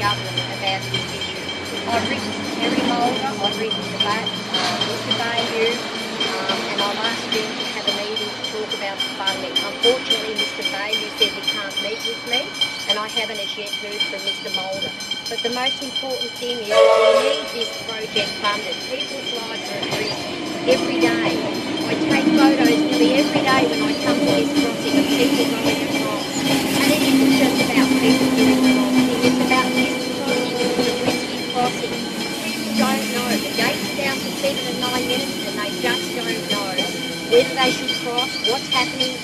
government about this issue. I've written to Terry Mulder, I've written to Mr Bayou, and I've asked him to have a meeting to talk about the funding. Unfortunately, Mr Bayou said he can't meet with me, and I haven't as yet heard from Mr Mulder. But the most important thing is that we need this project funded. People's lives are at risk every day. I take photos nearly every day when I come to this crossing of people going across. And it isn't just about people doing the wrong thing, it's about this crossing, it's a risky crossing. People don't know. The gate's down for 7 and 9 minutes and they just don't know whether they should cross, what's happening,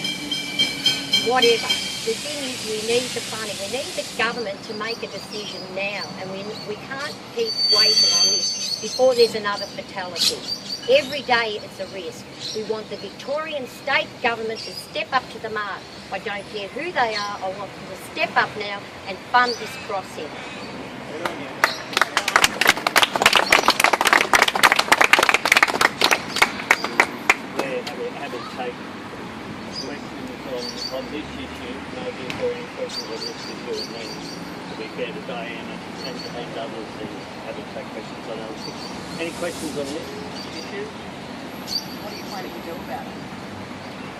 whatever. The thing is, we need the funding. We need the government to make a decision now, and we can't keep waiting on this before there's another fatality. Every day it's a risk. We want the Victorian state government to step up to the mark. I don't care who they are, I want them to step up now and fund this crossing. We're happy to take questions on this issue, maybe if there are any questions on this issue, and then to be fair to Dianne and others, then happy to take questions on other issues. Any questions on this issue? What are you planning to do about it?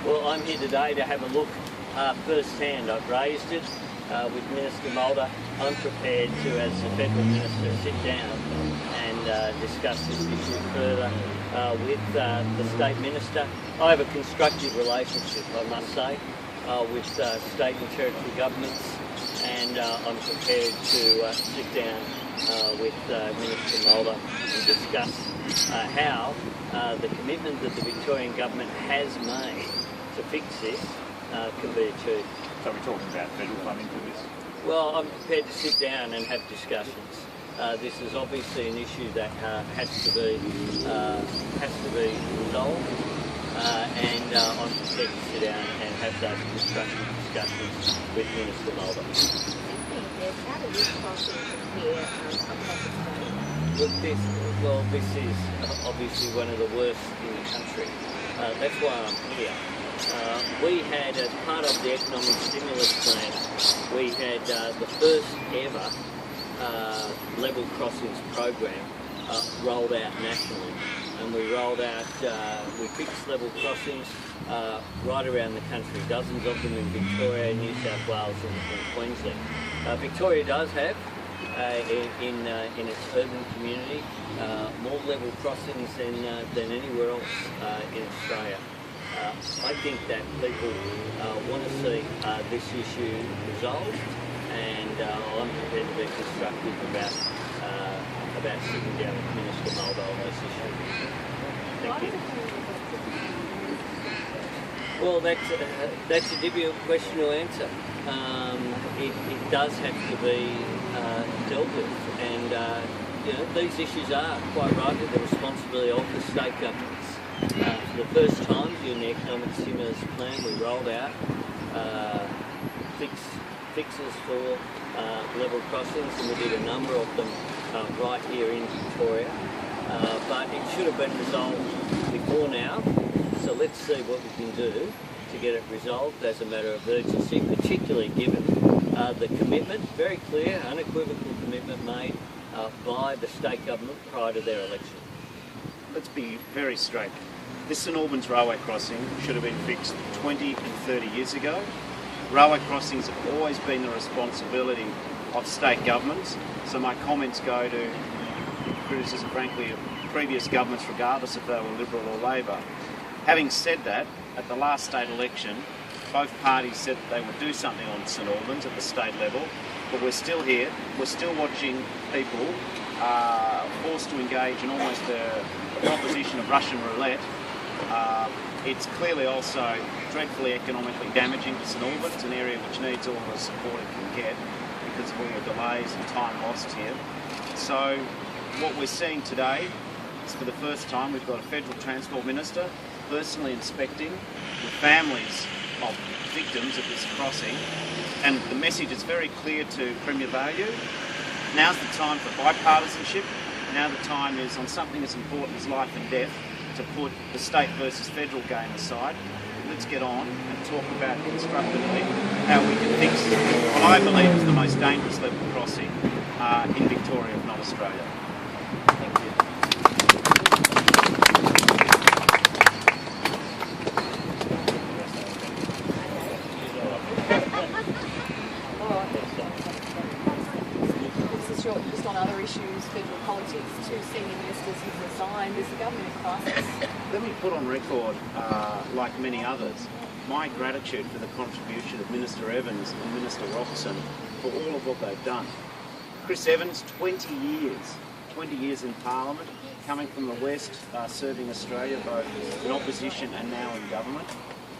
Well, I'm here today to have a look firsthand. I've raised it with Minister Mulder. I'm prepared to, as the Federal Minister, sit down and discuss this issue further with the State Minister. I have a constructive relationship, I must say, with state and territory governments, and I'm prepared to sit down with Minister Mulder and discuss how the commitment that the Victorian government has made to fix this can be achieved. So we're talking about federal funding for this? Well, I'm prepared to sit down and have discussions. This is obviously an issue that has to be resolved, and I'm prepared to sit down and have those constructive discussions with Minister Mulder. How do this crossing compare across the state? Look, this is obviously one of the worst in the country. That's why I'm here. We had, as part of the economic stimulus plan, we had the first ever level crossings program rolled out nationally, and we rolled out, we fixed level crossings right around the country, dozens of them in Victoria, New South Wales and Queensland. Victoria does have, in its urban community, more level crossings than anywhere else in Australia. I think that people want to see this issue resolved, and I'm prepared to be constructive about sitting down with Minister Mulder on this issue. Thank you. Well, that's a difficult question to answer. It does have to be dealt with, and you know, these issues are quite rightly the responsibility of the state governments. For the first time during the economic stimulus plan, we rolled out fixes for level crossings, and we did a number of them right here in Victoria. But it should have been resolved before now, so let's see what we can do to get it resolved as a matter of urgency, particularly given the commitment, very clear, unequivocal commitment made by the state government prior to their election. Let's be very straight. This StAlbans railway crossing should have been fixed 20 and 30 years ago. Railway crossings have always been the responsibility of state governments, so my comments go to criticism, frankly, of previous governments, regardless if they were Liberal or Labor. Having said that, at the last state election, both parties said that they would do something on StAlbans at the state level, but we're still here, we're still watching people forced to engage in almost a proposition of Russian roulette. It's clearly also dreadfully economically damaging to StAlbans. It's an area which needs all the support it can get because of all the delays and time lost here. So what we're seeing today is, for the first time, we've got a Federal Transport Minister personally inspecting the families of victims of this crossing, and the message is very clear to Premier Bayou. Now's the time for bipartisanship. Now the time is, on something as important as life and death, to put the state versus federal game aside. Let's get on and talk about constructively how we can fix what I believe is the most dangerous level crossing in Victoria, if not Australia. Thank you. Just on other issues, federal politics, two senior ministers have resigned. Is the government in crisis? Let me put on record, like many others, my gratitude for the contribution of Minister Evans and Minister Roxon for all of what they've done. Chris Evans, 20 years in Parliament, coming from the West, serving Australia both in opposition and now in government.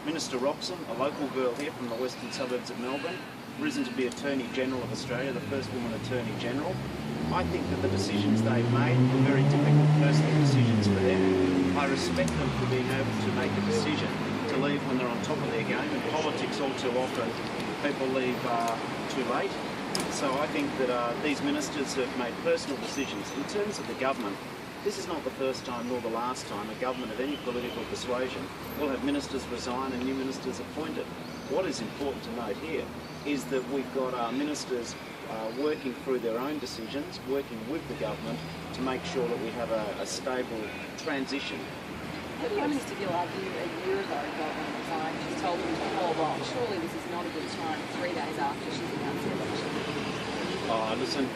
Minister Roxon, a local girl here from the western suburbs of Melbourne, risen to be Attorney General of Australia, the first woman Attorney General. I think that the decisions they've made were very difficult personal decisions for them. I respect them for being able to make a decision to leave when they're on top of their game. In politics, all too often, people leave too late. So I think that these ministers have made personal decisions. In terms of the government, this is not the first time nor the last time a government of any political persuasion will have ministers resign and new ministers appointed. What is important to note here is that we've got our ministers working through their own decisions, working with the government to make sure that we have a stable transition. The Prime Minister Gill argued a year ago government resigned. She's told them to hold off. Surely this is not a good time 3 days after she's announced the election. Oh, listen,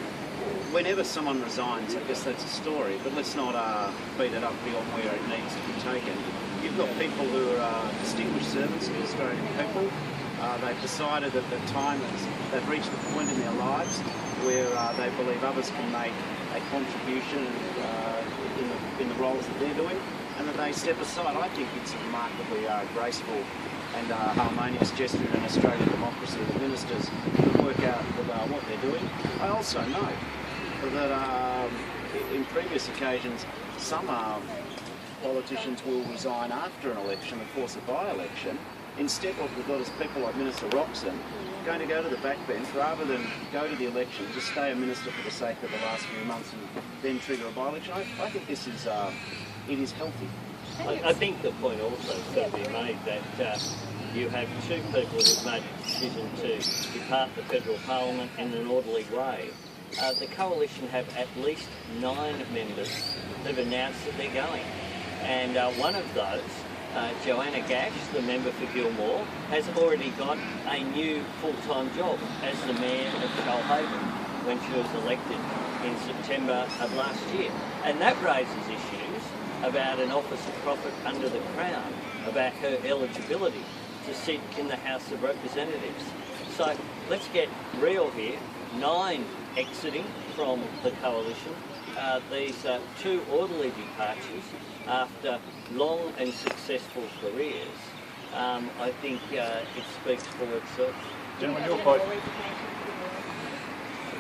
whenever someone resigns, I guess that's a story, but let's not beat it up beyond where it needs to be taken. You've got people who are distinguished servants of the Australian people. They've decided that the time they've reached a point in their lives where they believe others can make a contribution in the roles that they're doing, and that they step aside. I think it's a remarkably graceful and harmonious gesture in Australian democracy that ministers work out what they're doing. I also note that in previous occasions, some politicians will resign after an election, of course a by-election. Instead, what we've got is people like Minister Roxon going to go to the backbench rather than go to the election, just stay a minister for the sake of the last few months and then trigger a by-election. I think this is it is healthy. I think the point also should be made that you have two people who've made a decision to depart the federal parliament in an orderly way. The coalition have at least 9 members who've announced that they're going, and one of those, Joanna Gash, the member for Gilmore, has already got a new full-time job as the Mayor of Shoalhaven when she was elected in September of last year. And that raises issues about an office of profit under the Crown, about her eligibility to sit in the House of Representatives. So let's get real here. 9 exiting from the coalition. These 2 orderly departures after long and successful careers. I think it speaks for itself. Gentlemen, your vote.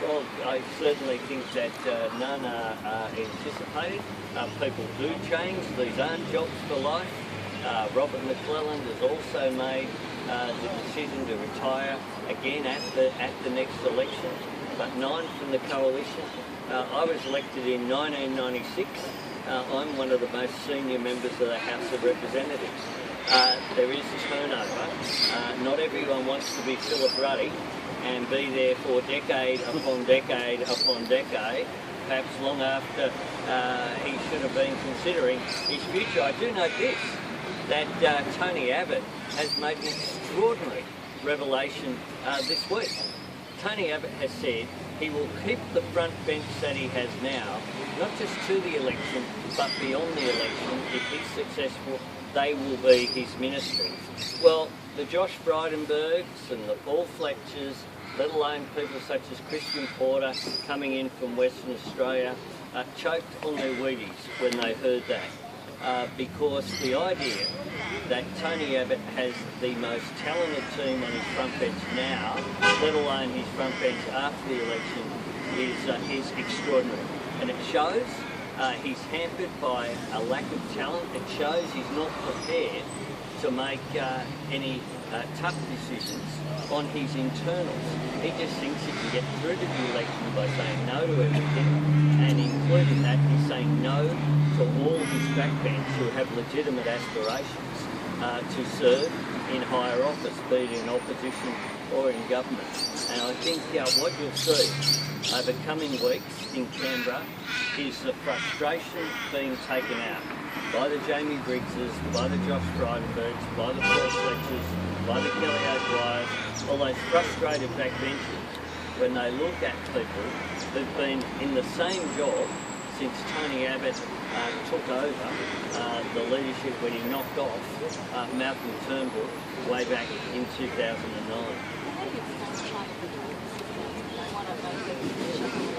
Well, I certainly think that none are anticipated. People do change. These aren't jobs for life. Robert McClelland has also made the decision to retire again at the next election. But 9 from the coalition. I was elected in 1996. I'm one of the most senior members of the House of Representatives. There is turnover. Not everyone wants to be Philip Ruddy and be there for decade upon decade upon decade, perhaps long after he should have been considering his future. I do note this, that Tony Abbott has made an extraordinary revelation this week. Tony Abbott has said he will keep the front bench that he has now, not just to the election, but beyond the election. If he's successful, they will be his ministry. Well, the Josh Frydenbergs and the Paul Fletchers, let alone people such as Christian Porter coming in from Western Australia, choked on their Wheaties when they heard that. Because the idea that Tony Abbott has the most talented team on his front bench now, let alone his front bench after the election, is extraordinary. And it shows he's hampered by a lack of talent. It shows he's not prepared to make any tough decisions on his internals. He just thinks he can get through to the election by saying no to everything, and including that, he's saying no to all his backbench who have legitimate aspirations to serve in higher office, be it in opposition or in government. And I think what you'll see over coming weeks in Canberra is the frustration being taken out by the Jamie Briggses, by the Josh Frydenbergs, by the Paul Fletchers, by the Kelly O'Dwyers, all those frustrated backbenchers when they look at people who've been in the same job since Tony Abbott took over the leadership when he knocked off Malcolm Turnbull way back in 2009. How do you explain China? They want to make it